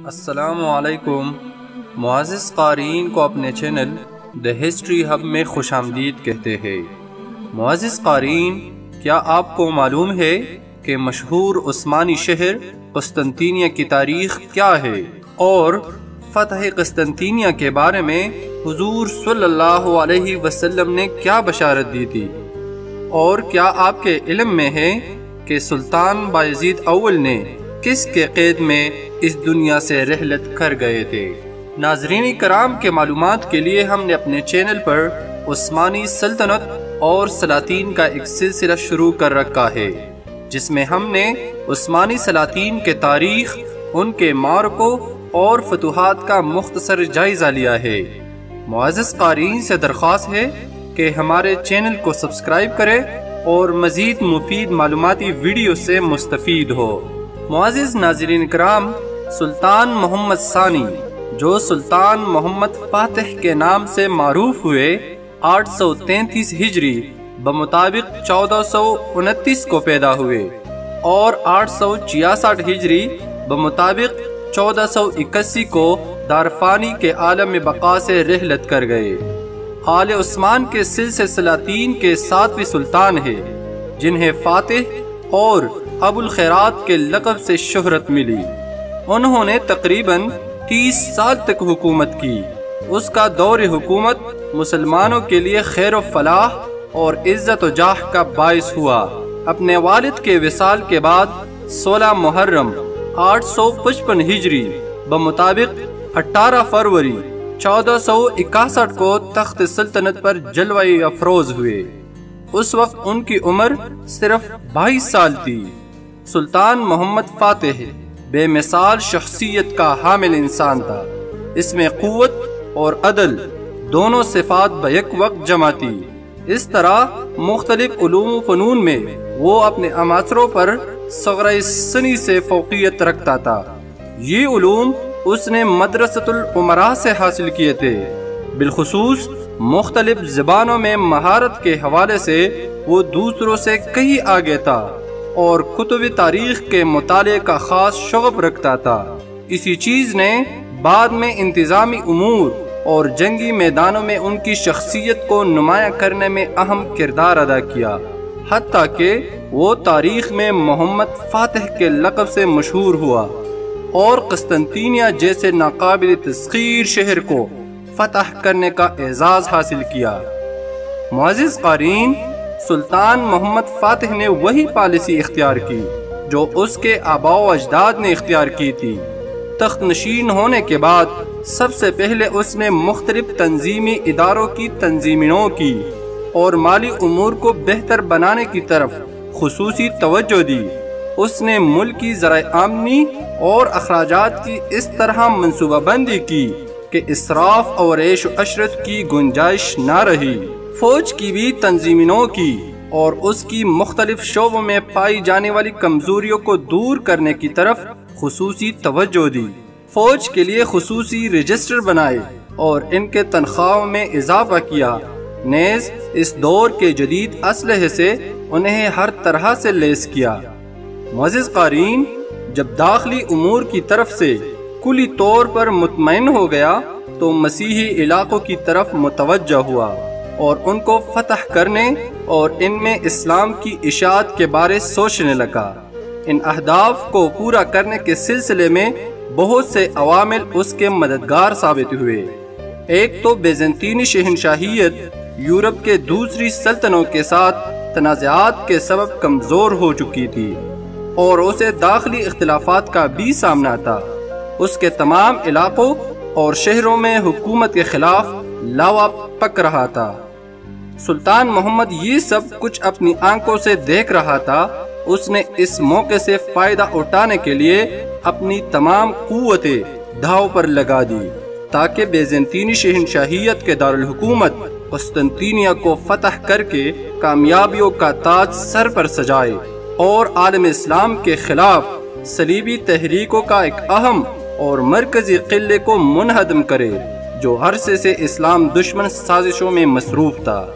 السلام علیکم معزز قارئین کو اپنے چینل دی ہسٹری ہب میں خوش آمدید کہتے ہیں۔ معزز قارئین، کیا آپ کو معلوم ہے کہ مشہور عثمانی شہر قسطنطنیہ کی تاریخ کیا ہے اور فتح قسطنطنیہ کے بارے میں حضور صلی اللہ علیہ وسلم نے کیا بشارت دی تھی؟ اور کیا آپ کے علم میں ہے کہ سلطان بایزید اول نے کس کے قید میں اس دنیا سے رحلت کر گئے تھے؟ ناظرین کرام کے معلومات کے لیے ہم نے اپنے چینل پر عثمانی سلطنت اور سلاطین کا ایک سلسلہ شروع کر رکھا ہے، جس میں ہم نے عثمانی سلاطین کے تاریخ، ان کے معرکوں اور فتوحات کا مختصر جائزہ لیا ہے۔ معزز قارئین سے درخواست ہے کہ ہمارے چینل کو سبسکرائب کریں اور مزید مفید معلوماتی ویڈیو سے مستفید ہو۔ معزز ناظرین کرام، سلطان محمد ثانی، جو سلطان محمد فاتح کے نام سے معروف ہوئے، 833 ہجری بمطابق 1429 کو پیدا ہوئے اور 866 ہجری بمطابق 1481 کو دارفانی کے عالم بقا سے رحلت کر گئے۔ آل عثمان کے سلسلہ سلاطین کے 7ویں سلطان ہیں، جنہیں فاتح اور ابو الخیرات کے لقب سے شہرت ملی۔ انہوں نے تقریباً 30 سال تک حکومت کی۔ اس کا دور حکومت مسلمانوں کے لیے خیر و فلاح اور عزت و جاہ کا باعث ہوا۔ اپنے والد کے وصال کے بعد 16 محرم 855 ہجری بمطابق 18 فروری 1461 کو تخت سلطنت پر جلوہ افروز ہوئے۔ اس وقت ان کی عمر صرف 22 سال تھی۔ سلطان محمد فاتح بے مثال شخصیت کا حامل انسان تھا۔ اس میں قوت اور عدل دونوں صفات بیک وقت جمع تھی۔ اس طرح مختلف علوم و فنون میں وہ اپنے اماثروں پر صغرِ سنی سے فوقیت رکھتا تھا۔ یہ علوم اس نے مدرسۃ الامراء سے حاصل کیے تھے۔ بالخصوص مختلف زبانوں میں مہارت کے حوالے سے وہ دوسروں سے کہیں آگے تھا اور کتب تاریخ کے مطالعے کا خاص شوق رکھتا تھا۔ اسی چیز نے بعد میں انتظامی امور اور جنگی میدانوں میں ان کی شخصیت کو نمایاں کرنے میں اہم کردار ادا کیا، حتیٰ کہ وہ تاریخ میں محمد فاتح کے لقب سے مشہور ہوا اور قسطنطنیہ جیسے ناقابل تسخیر شہر کو فتح کرنے کا اعزاز حاصل کیا۔ معزز قارئین، سلطان محمد فاتح نے وہی پالیسی اختیار کی جو اس کے آباء و اجداد نے اختیار کی تھی۔ تخت نشین ہونے کے بعد سب سے پہلے اس نے مختلف تنظیمی اداروں کی تنظیموں کی اور مالی امور کو بہتر بنانے کی طرف خصوصی توجہ دی۔ اس نے ملک کی ذرائع آمدنی اور اخراجات کی اس طرح منصوبہ بندی کی کہ اسراف اور عیش و عشرت کی گنجائش نہ رہی۔ فوج کی بھی تنظیموں کی اور اس کی مختلف شعبوں میں پائی جانے والی کمزوریوں کو دور کرنے کی طرف خصوصی توجہ دی۔ فوج کے لیے خصوصی رجسٹر بنائے اور ان کے تنخواہوں میں اضافہ کیا۔ نیز اس دور کے جدید اسلحے سے انہیں ہر طرح سے لیس کیا۔ معزز قارئین، جب داخلی امور کی طرف سے کلی طور پر مطمئن ہو گیا تو مسیحی علاقوں کی طرف متوجہ ہوا اور ان کو فتح کرنے اور ان میں اسلام کی اشاعت کے بارے سوچنے لگا۔ ان اہداف کو پورا کرنے کے سلسلے میں بہت سے عوامل اس کے مددگار ثابت ہوئے۔ ایک تو بیزنطینی شہنشاہیت یورپ کے دوسری سلطنتوں کے ساتھ تنازعات کے سبب کمزور ہو چکی تھی اور اسے داخلی اختلافات کا بھی سامنا تھا۔ اس کے تمام علاقوں اور شہروں میں حکومت کے خلاف لاوا پک رہا تھا۔ سلطان محمد یہ سب کچھ اپنی آنکھوں سے دیکھ رہا تھا۔ اس نے اس موقع سے فائدہ اٹھانے کے لیے اپنی تمام قوتیں داؤ پر لگا دی تاکہ بیزنطینی شہنشاہیت کے دارالحکومت قسطنطنیہ کو فتح کر کے کامیابیوں کا تاج سر پر سجائے اور عالم اسلام کے خلاف صلیبی تحریکوں کا ایک اہم اور مرکزی قلعے کو منہدم کرے جو عرصے سے اسلام دشمن سازشوں میں مصروف تھا۔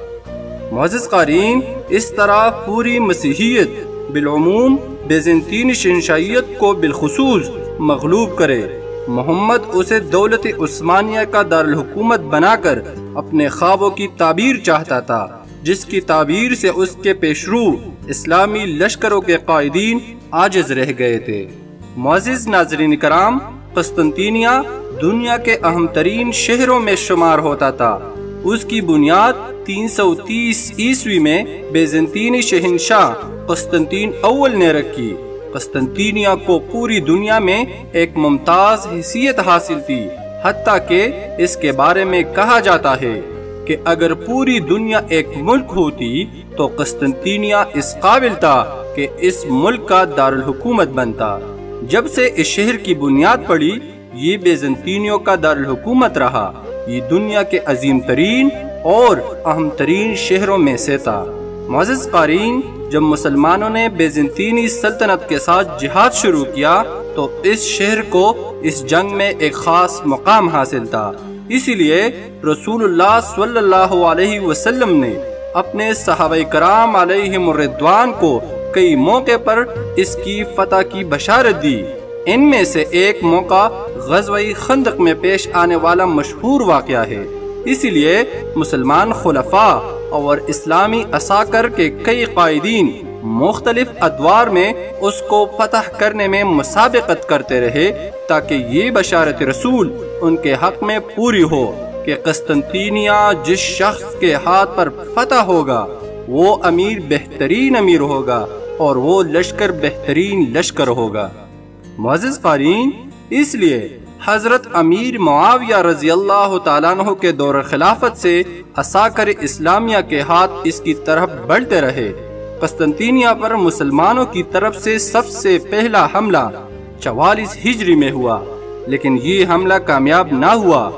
معزز قارئین، اس طرح پوری مسیحیت بالعموم بیزنطینی شہنشاہیت کو بالخصوص مغلوب کرے محمد اسے دولت عثمانیہ کا دارالحکومت بنا کر اپنے خوابوں کی تعبیر چاہتا تھا، جس کی تعبیر سے اس کے پیشرو اسلامی لشکروں کے قائدین عاجز رہ گئے تھے۔ معزز ناظرین کرام، قسطنطینیہ دنیا کے اہم ترین شہروں میں شمار ہوتا تھا۔ اس کی بنیاد 330 عیسوی میں بیزنطینی شہنشاہ قسطنطین اول نے رکھی۔ قسطنطینیہ کو پوری دنیا میں ایک ممتاز حیثیت حاصل تھی، حتیٰ کہ اس کے بارے میں کہا جاتا ہے کہ اگر پوری دنیا ایک ملک ہوتی تو قسطنطینیہ اس قابل تھا کہ اس ملک کا دارالحکومت بنتا۔ جب سے اس شہر کی بنیاد پڑی، یہ بیزنطینیوں کا دارالحکومت رہا۔ یہ دنیا کے عظیم ترین اور اہم ترین شہروں میں سے تھا۔ معزز قارئین، جب مسلمانوں نے بیزنطینی سلطنت کے ساتھ جہاد شروع کیا تو اس شہر کو اس جنگ میں ایک خاص مقام حاصل تھا۔ اسی لیے رسول اللہ صلی اللہ علیہ وسلم نے اپنے صحابہ کرام علیہم الرضوان کو کئی موقع پر اس کی فتح کی بشارت دی۔ ان میں سے ایک موقع غزوہ خندق میں پیش آنے والا مشہور واقعہ ہے۔ اسی لیے مسلمان خلفاء اور اسلامی عساکر کے کئی قائدین مختلف ادوار میں اس کو فتح کرنے میں مسابقت کرتے رہے، تاکہ یہ بشارت رسول ان کے حق میں پوری ہو کہ قسطنطینیہ جس شخص کے ہاتھ پر فتح ہوگا وہ امیر بہترین امیر ہوگا اور وہ لشکر بہترین لشکر ہوگا۔ معزز قارئین، اس لیے حضرت امیر معاویہ رضی اللہ تعالیٰ عنہ کے دور خلافت سے عساکر اسلامیہ کے ہاتھ اس کی طرف بڑھتے رہے۔ قسطنطینیہ پر مسلمانوں کی طرف سے سب سے پہلا حملہ 44 ہجری میں ہوا، لیکن یہ حملہ کامیاب نہ ہوا۔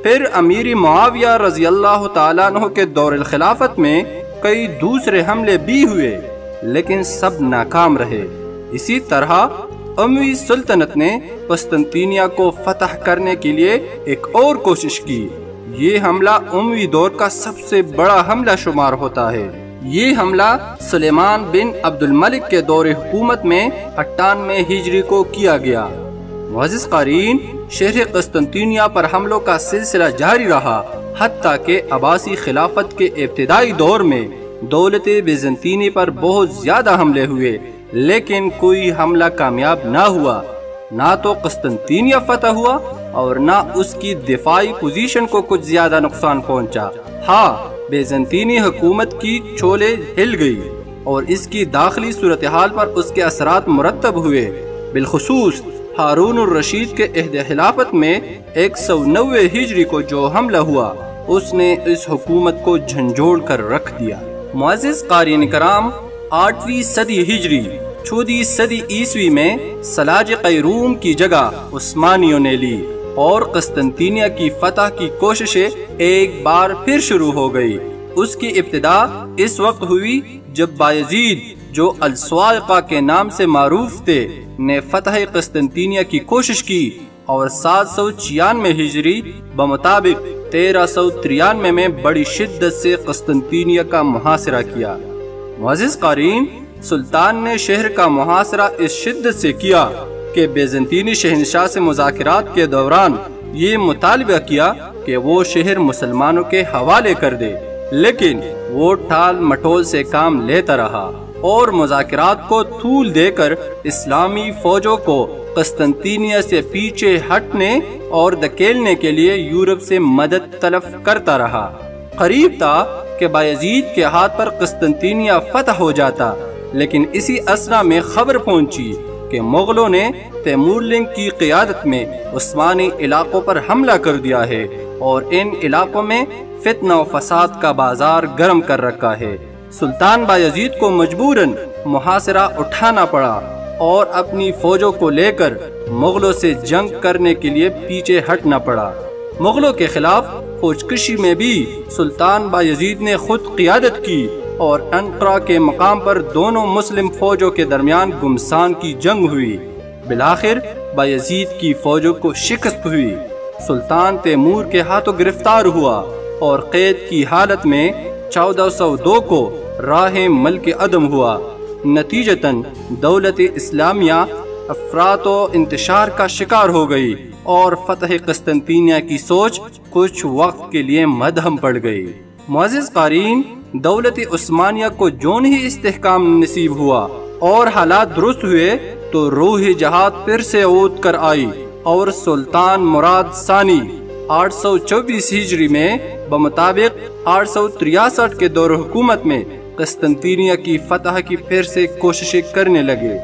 پھر امیر معاویہ رضی اللہ تعالیٰ عنہ کے دور الخلافت میں کئی دوسرے حملے بھی ہوئے، لیکن سب ناکام رہے۔ اسی طرح اموی سلطنت نے قسطنطینیہ کو فتح کرنے کے لیے ایک اور کوشش کی۔ یہ حملہ اموی دور کا سب سے بڑا حملہ شمار ہوتا ہے۔ یہ حملہ سلیمان بن عبد الملک کے دور حکومت میں 98 ہجری کو کیا گیا۔ معزز قارئین، شہر قسطنطینیہ پر حملوں کا سلسلہ جاری رہا، حتیٰ کہ عباسی خلافت کے ابتدائی دور میں دولت بیزنطینی پر بہت زیادہ حملے ہوئے، لیکن کوئی حملہ کامیاب نہ ہوا۔ نہ تو قسطنطینیہ فتح ہوا اور نہ اس کی دفاعی پوزیشن کو کچھ زیادہ نقصان پہنچا۔ ہاں، بیزنطینی حکومت کی چھولے ہل گئی اور اس کی داخلی صورتحال پر اس کے اثرات مرتب ہوئے۔ بالخصوص ہارون الرشید کے عہد خلافت میں 190 ہجری کو جو حملہ ہوا، اس نے اس حکومت کو جھنجھوڑ کر رکھ دیا۔ معزز قارئین کرام، 8ویں صدی ہجری 14 صدی عیسوی میں سلاجقہ روم کی جگہ عثمانیوں نے لی اور قسطنطینیہ کی فتح کی کوششیں ایک بار پھر شروع ہو گئی۔ اس کی ابتدا اس وقت ہوئی جب بایزید، جو الصواعقہ کے نام سے معروف تھے، نے فتح قسطنطینیہ کی کوشش کی اور 796 ہجری بمطابق 1393 میں بڑی شدت سے قسطنطینیہ کا محاصرہ کیا۔ معزز قارئین، سلطان نے شہر کا محاصرہ اس شدت سے کیا کہ بیزنطینی شہنشاہ سے مذاکرات کے دوران یہ مطالبہ کیا کہ وہ شہر مسلمانوں کے حوالے کر دے، لیکن وہ ٹال مٹول سے کام لیتا رہا اور مذاکرات کو طول دے کر اسلامی فوجوں کو قسطنطینیہ سے پیچھے ہٹنے اور دھکیلنے کے لیے یورپ سے مدد طلب کرتا رہا۔ قریب تھا کہ بایزید کے ہاتھ پر قسطنطینیہ فتح ہو جاتا، لیکن اسی اثنا میں خبر پہنچی کہ مغلوں نے تیمور لنگ کی قیادت میں عثمانی علاقوں پر حملہ کر دیا ہے اور ان علاقوں میں فتنہ و فساد کا بازار گرم کر رکھا ہے۔ سلطان بایزید کو مجبوراً محاصرہ اٹھانا پڑا اور اپنی فوجوں کو لے کر مغلوں سے جنگ کرنے کے لیے پیچھے ہٹنا پڑا۔ مغلوں کے خلاف فوج کشی میں بھی سلطان بایزید نے خود قیادت کی اور انقرہ کے مقام پر دونوں مسلم فوجوں کے درمیان گمسان کی جنگ ہوئی۔ بالآخر بایزید کی فوجوں کو شکست ہوئی۔ سلطان تیمور کے ہاتھوں گرفتار ہوا اور قید کی حالت میں 1402 کو راہ ملک عدم ہوا۔ نتیجتاً دولت اسلامیہ افراط و انتشار کا شکار ہو گئی اور فتح قسطنطینیہ کی سوچ کچھ وقت کے لیے مدھم پڑ گئی۔ معزز قارئین، دولت عثمانیہ کو جون ہی استحکام نصیب ہوا اور حالات درست ہوئے تو روح جہاد پھر سے عود کر آئی اور سلطان مراد ثانی 824 ہجری میں بمطابق 863 کے دور حکومت میں قسطنطینیہ کی فتح کی پھر سے کوششیں کرنے لگے۔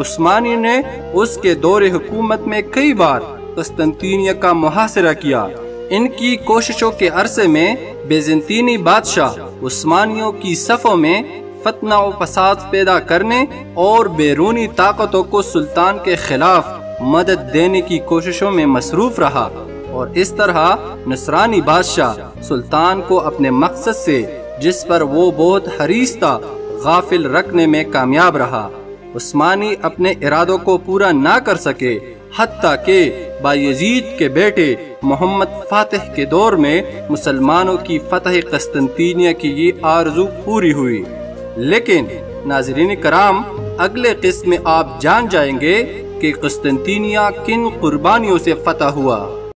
عثمانی نے اس کے دور حکومت میں کئی بار قسطنطینیہ کا محاصرہ کیا۔ ان کی کوششوں کے عرصے میں بیزنطینی بادشاہ عثمانیوں کی صفوں میں فتنہ و فساد پیدا کرنے اور بیرونی طاقتوں کو سلطان کے خلاف مدد دینے کی کوششوں میں مصروف رہا، اور اس طرح نصرانی بادشاہ سلطان کو اپنے مقصد سے جس پر وہ بہت حریص تھا غافل رکھنے میں کامیاب رہا۔ عثمانی اپنے ارادوں کو پورا نہ کر سکے، حتیٰ کہ بایزید کے بیٹے محمد فاتح کے دور میں مسلمانوں کی فتح قسطنطینیہ کی یہ آرزو پوری ہوئی۔ لیکن ناظرین کرام، اگلے قسط میں آپ جان جائیں گے کہ قسطنطینیہ کن قربانیوں سے فتح ہوا۔